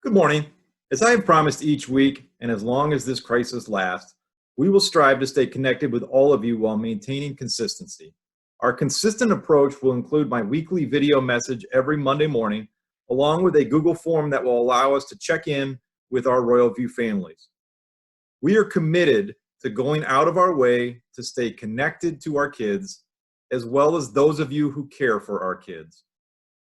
Good morning. As I have promised each week, and as long as this crisis lasts, we will strive to stay connected with all of you while maintaining consistency. Our consistent approach will include my weekly video message every Monday morning, along with a Google form that will allow us to check in with our Royal View families. We are committed to going out of our way to stay connected to our kids, as well as those of you who care for our kids.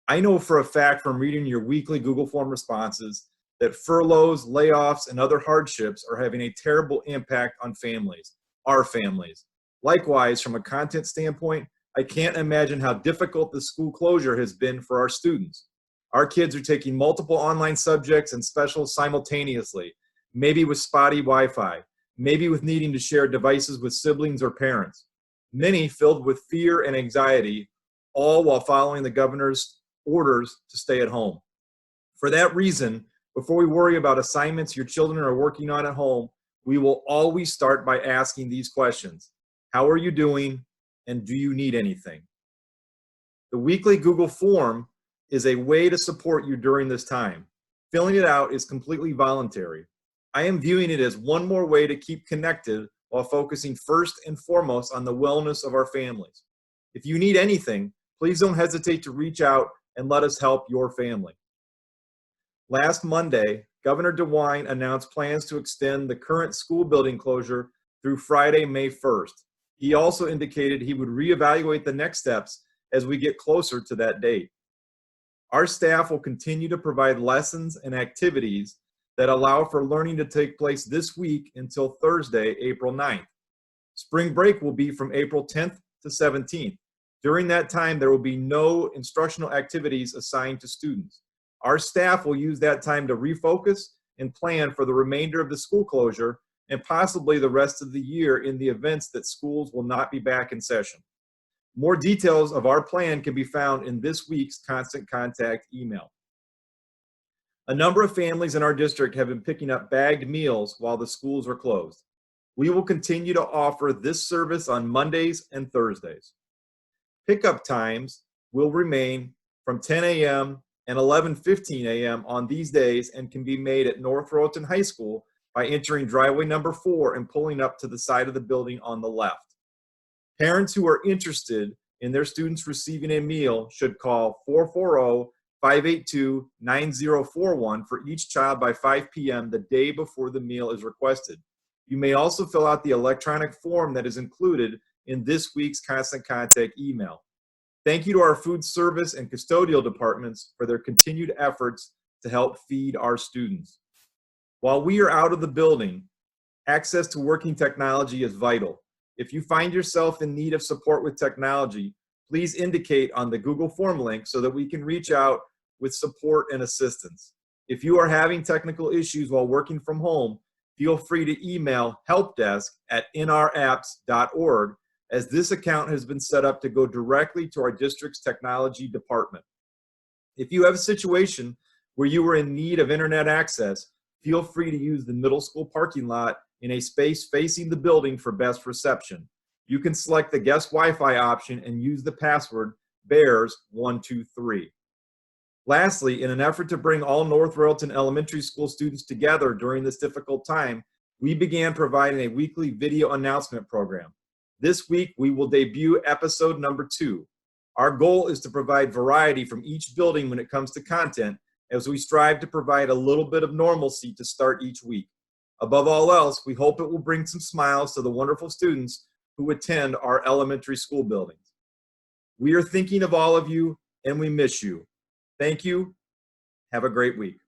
I know for a fact from reading your weekly Google form responses that furloughs, layoffs, and other hardships are having a terrible impact on families, our families. Likewise, from a content standpoint, I can't imagine how difficult the school closure has been for our students. Our kids are taking multiple online subjects and specials simultaneously, maybe with spotty Wi-Fi, maybe with needing to share devices with siblings or parents. Many filled with fear and anxiety, all while following the governor's orders to stay at home. For that reason, before we worry about assignments your children are working on at home, we will always start by asking these questions. How are you doing, and do you need anything? The weekly Google form is a way to support you during this time. Filling it out is completely voluntary. I am viewing it as one more way to keep connected while focusing first and foremost on the wellness of our families. If you need anything, please don't hesitate to reach out and let us help your family. Last Monday, Governor DeWine announced plans to extend the current school building closure through Friday, May 1st. He also indicated he would reevaluate the next steps as we get closer to that date. Our staff will continue to provide lessons and activities that allow for learning to take place this week until Thursday, April 9th. Spring break will be from April 10th to 17th. During that time, there will be no instructional activities assigned to students. Our staff will use that time to refocus and plan for the remainder of the school closure and possibly the rest of the year in the events that schools will not be back in session. More details of our plan can be found in this week's Constant Contact email. A number of families in our district have been picking up bagged meals while the schools are closed. We will continue to offer this service on Mondays and Thursdays. Pickup times will remain from 10 a.m. and 11:15 a.m. on these days and can be made at North Royalton High School by entering driveway number 4 and pulling up to the side of the building on the left. Parents who are interested in their students receiving a meal should call 440-582-9041 for each child by 5 p.m. the day before the meal is requested. You may also fill out the electronic form that is included in this week's Constant Contact email. Thank you to our food service and custodial departments for their continued efforts to help feed our students. While we are out of the building, access to working technology is vital. If you find yourself in need of support with technology, please indicate on the Google form link so that we can reach out with support and assistance. If you are having technical issues while working from home, feel free to email helpdesk@nrapps.org, as this account has been set up to go directly to our district's technology department. If you have a situation where you are in need of internet access, feel free to use the middle school parking lot in a space facing the building for best reception. You can select the guest Wi-Fi option and use the password BEARS123. Lastly, in an effort to bring all North Royalton Elementary School students together during this difficult time, we began providing a weekly video announcement program. This week, we will debut episode number 2. Our goal is to provide variety from each building when it comes to content, as we strive to provide a little bit of normalcy to start each week. Above all else, we hope it will bring some smiles to the wonderful students who attend our elementary school buildings. We are thinking of all of you, and we miss you. Thank you. Have a great week.